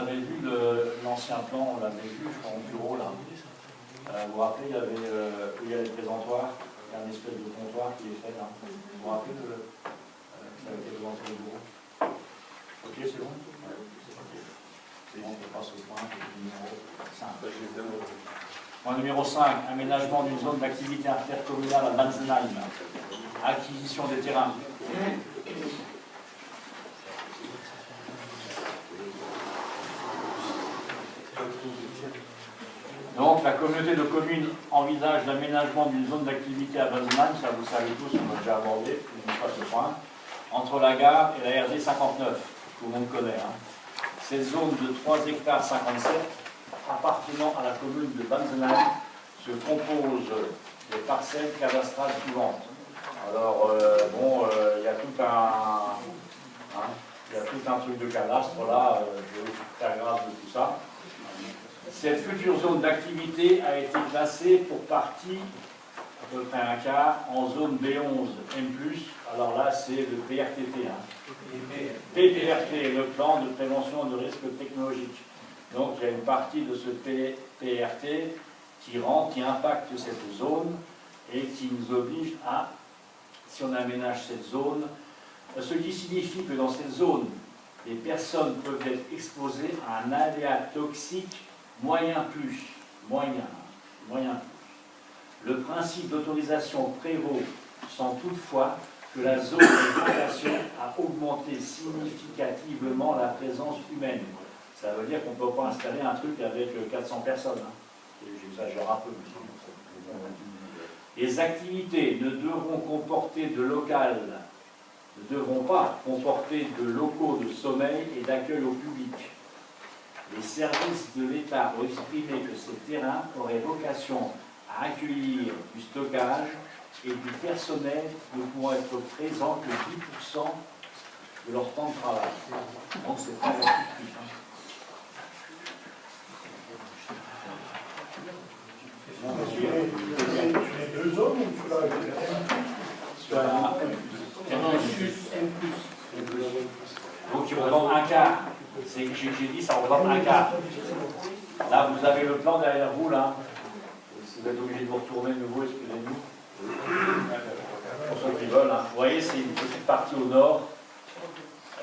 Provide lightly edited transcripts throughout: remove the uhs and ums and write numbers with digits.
avait vu l'ancien plan, on l'avait vu, je crois, au bureau, là. Vous vous rappelez, il y avait, où il y a les présentoirs, il y a une espèce de comptoir qui est fait là. Vous vous rappelez que ça avait été présenté au bureau? Ok, c'est bon? C'est bon, on passe au point numéro 5. Point numéro 5, aménagement d'une zone d'activité intercommunale à Banzenheim. Acquisition des terrains. Donc, la communauté de communes envisage l'aménagement d'une zone d'activité à Banzenheim, ça vous savez tous, on l'a déjà abordé, je ne pas ce point, entre la gare et la RD 59, tout le monde connaît. Cette zone de 3 hectares 57, appartenant à la commune de Banzenheim, se compose des parcelles cadastrales suivantes. Alors, il y a tout un truc de cadastre là, je vais vous faire grâce de tout ça. Cette future zone d'activité a été classée pour partie, à peu près un quart, en zone B11 M+. Alors là, c'est le PRTT. PPRT, le plan de prévention de risques technologiques. Donc il y a une partie de ce PRT qui impacte cette zone et qui nous oblige à, si on aménage cette zone, ce qui signifie que dans cette zone, les personnes peuvent être exposées à un aléa toxique moyen plus. Le principe d'autorisation prévaut sans toutefois que la zone de vocation a augmenté significativement la présence humaine. Ça veut dire qu'on ne peut pas installer un truc avec 400 personnes. J'exagère un peu. Les activités ne devront pas comporter de locaux de sommeil et d'accueil au public. Les services de l'État ont exprimé que ces terrains auraient vocation à accueillir du stockage et du personnel ne pourront être présents que 10% de leur temps de travail. Donc c'est très restrictif. Les deux zones ou tu l'as donc il représente un quart. C'est que j'ai dit, ça représente un quart. Là, vous avez le plan derrière vous, là. Si vous êtes obligé de vous retourner de nouveau, excusez-nous. Pour ceux qui veulent. Vous voyez, c'est une petite partie au nord.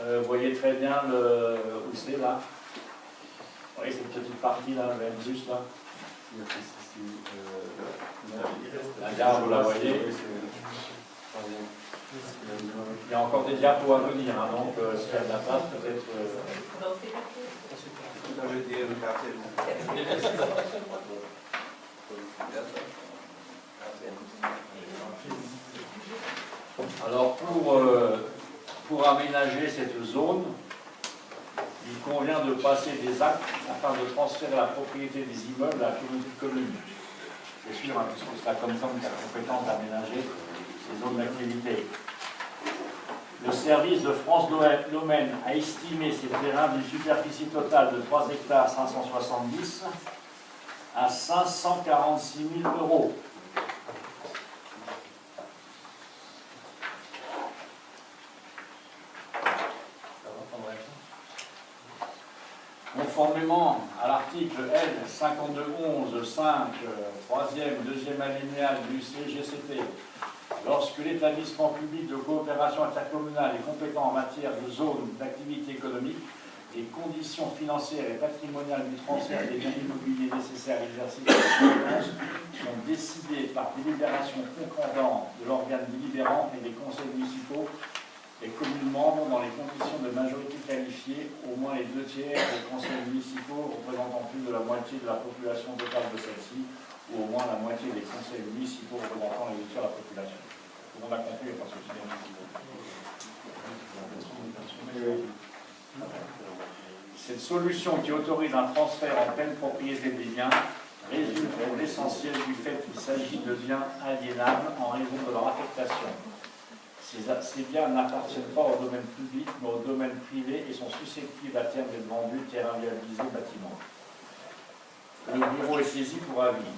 Vous voyez très bien où c'est, là. Vous voyez cette petite partie, là, le juste, là. La gare, vous la voyez. Il y a encore des diapos à venir, donc s'il y a de la place, peut-être. Alors, pour aménager cette zone, il convient de passer des actes afin de transférer la propriété des immeubles à la communauté de communes. C'est sûr, puisque c'est la Comcom qui a la compétence d'aménager les zones d'activité. Le service de France Domaine a estimé ces terrains d'une superficie totale de 3 hectares 570 à 546 000 €. Conformément à l'article L. 5211-5, 3e, 2e alinéa du CGCT, lorsque l'établissement public de coopération intercommunale est compétent en matière de zone d'activité économique, les conditions financières et patrimoniales du transfert des biens immobiliers nécessaires à l'exercice de la compétence sont décidées par délibération concordante de l'organe délibérant et des conseils municipaux et communes membres dans les conditions de majorité qualifiée, au moins les 2 tiers des conseils municipaux représentant plus de la moitié de la population totale de celle-ci, ou au moins la moitié des conseils municipaux représentant les 2 tiers de la population. Tout le monde a compris, parce que c'est cette solution qui autorise un transfert en pleine propriété des biens résulte pour l'essentiel du fait qu'il s'agit de biens aliénables en raison de leur affectation. Ces biens n'appartiennent pas au domaine public, mais au domaine privé et sont susceptibles à terme d'être vendus, terrain viabilisé, bâtiment. Le bureau est saisi pour avis.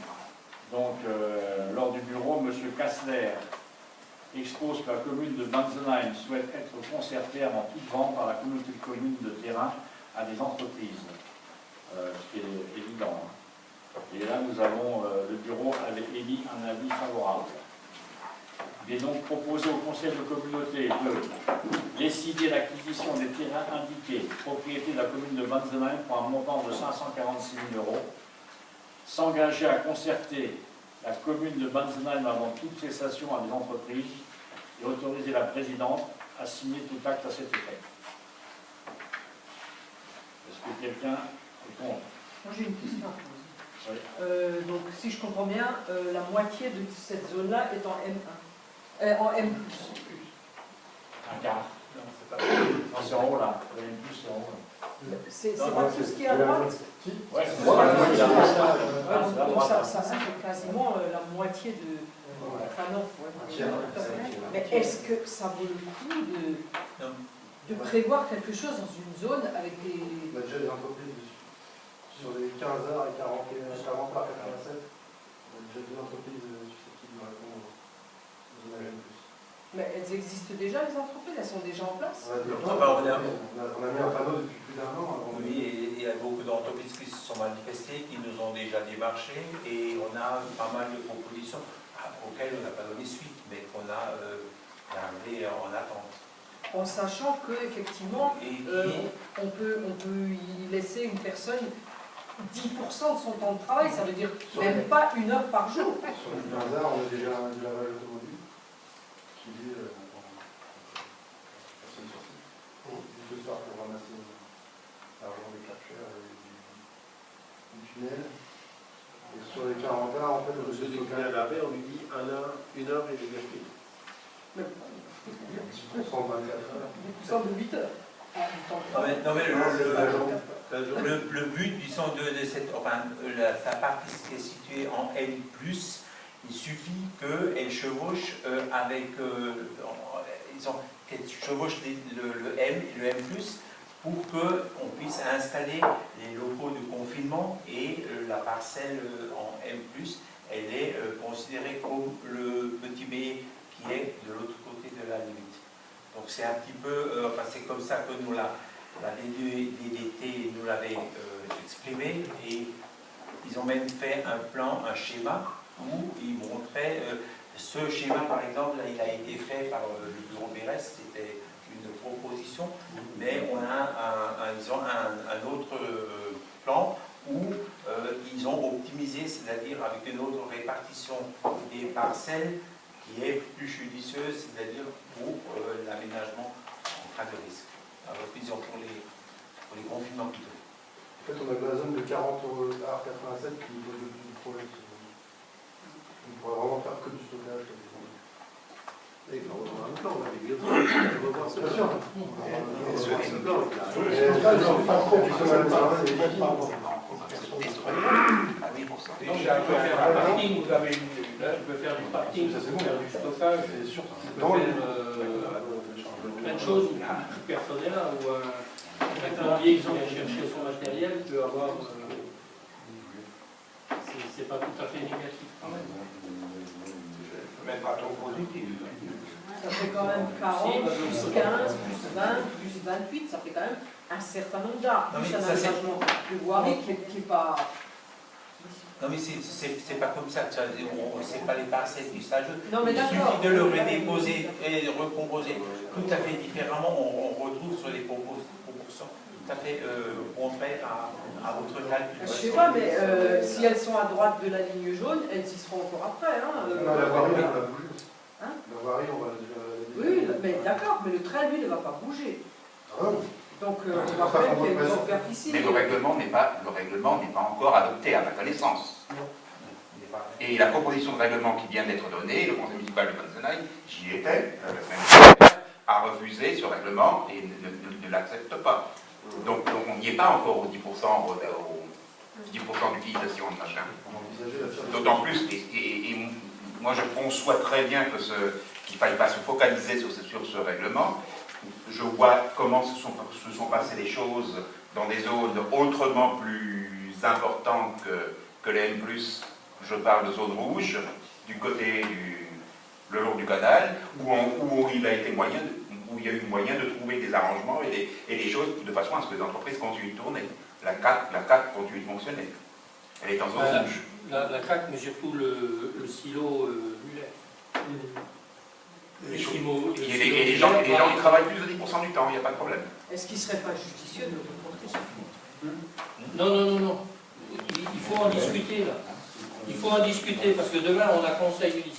Donc, lors du bureau, M. Kassler expose que la commune de Banzenheim souhaite être concertée avant toute vente par la communauté de communes de terrain à des entreprises. ce qui est évident. Et là, nous avons, le bureau avait émis un avis favorable. Il est donc proposé au conseil de communauté de décider l'acquisition des terrains indiqués, propriété de la commune de Banzenheim, pour un montant de 546 000 €, s'engager à concerter la commune de Banzenheim avant toute cessation à des entreprises et autoriser la présidente à signer tout acte à cet effet. Est-ce que quelqu'un est contre? Moi j'ai une question à poser. Oui. Donc si je comprends bien, la moitié de cette zone-là est en M1. En M+. Un quart. Non, c'est en haut là. Le M+, c'est en haut là. C'est pas tout ce qui est à droite? Ouais, Donc ça fait quasiment la moitié de... Enfin non, mais est-ce que ça vaut le coup de prévoir quelque chose dans une zone avec des... On a déjà des entreprises dessus. Sur les 15h et 40 par 87, on a déjà des entreprises susceptibles de répondre aux images M+. Mais elles existent déjà, les entreprises? Elles sont déjà en place? On a mis un panneau depuis plus d'1 an. Oui, et il y a beaucoup d'entreprises qui se sont manifestées, qui nous ont déjà démarchés, et on a pas mal de propositions auxquelles on n'a pas donné suite, mais qu'on a gardé en attente. En sachant qu'effectivement, on peut y laisser une personne 10% de son temps de travail, ça veut dire même pas 1 heure par jour. Sur le 15h, on a déjà du lavage automobile qui dit personne sur site. Juste ce soir pour ramasser l'argent des capteurs et du tunnel. Et sur les 40 heures, en fait, le Monsieur Ducret à l'arrêt, on lui dit 1 heure et des gaspilles. 10% de 24 heures. 10% de 8 heures. Non mais le but du centre de cette, enfin, sa partie qui est située en L+, il suffit qu'elle chevauche avec, qu'elle chevauche le M et le M+, pour qu'on puisse installer les locaux de confinement, et la parcelle en M+, elle est considérée comme le petit B qui est de l'autre côté de la limite. Donc c'est un petit peu, enfin c'est comme ça que nous la DDT nous l'avait exprimé, et ils ont même fait un plan, un schéma, où ils montraient, ce schéma par exemple, là, il a été fait par le bureau BRS, c'était une proposition, mais on a ils ont un autre plan où ils ont optimisé, c'est-à-dire avec une autre répartition des parcelles qui est plus judicieuse, c'est-à-dire pour l'aménagement en cas de risque. Alors, disons pour les confinements plutôt. En fait, on a la zone de 40 à 87 qui nous pose le plus de problème. On pourrait vraiment faire que du stockage. Et on a un plan, on avait dit, on va revoir ce Bien sûr. plan. Et ce plan, Mais là, ils sont pas trop qui sont mal parlés. Déjà, on peut faire un parking, vous avez là, je peux faire du parking, Ça, c'est bon. faire du stockage, C'est sûr. je peux faire plein de choses, ou du personnel, ou un plombier qui vient chercher son matériel peut avoir. C'est pas tout à fait négatif quand même. Même pas trop positif. Ça fait quand même 40, plus 15, plus 20, plus 28, ça fait quand même un certain nombre d'arbres. Non, mais Plus un ça, c'est- aménagement de voirie qui n'est pas... Non mais c'est pas comme ça, c'est pas les parcelles qui s'ajoutent. Non mais Il d'accord. suffit de le redéposer et de recomposer tout à fait différemment. On retrouve sur les proportions tout à fait contraires à votre calcul. Je sais pas, mais si elles sont à droite de la ligne jaune, elles y seront encore après. La voirie, on va bouger. Hein? La voirie, on va déjà... Oui, mais d'accord, mais le train, lui, ne va pas bouger. Ah non. Donc, on va faire qu'il y a une superficie. Mais le règlement n'est pas encore adopté à ma connaissance. Et la proposition de règlement qui vient d'être donnée, le conseil municipal de Banzenheim, j'y étais, la semaine dernière, a refusé ce règlement et ne l'accepte pas. Donc on n'y est pas encore aux 10%, aux 10% d'utilisation de machin. D'autant plus, et moi je conçois très bien qu'il ne faille pas se focaliser sur ce règlement. Je vois comment se sont passées les choses dans des zones autrement plus importantes que les M+. Je parle de zones rouges, du côté le long du canal, où il a été où il y a eu moyen de trouver des arrangements et des choses de façon à ce que les entreprises continuent de tourner. La CAC continue de fonctionner. Elle est en zone rouge. La CAC, mais surtout le silo Mulet. Et les gens ils travaillent plus de 10% du temps, il n'y a pas de problème. Est-ce qu'il ne serait pas judicieux de reporter ça? Non. Il faut en discuter là. Il faut en discuter parce que demain on a conseil municipal.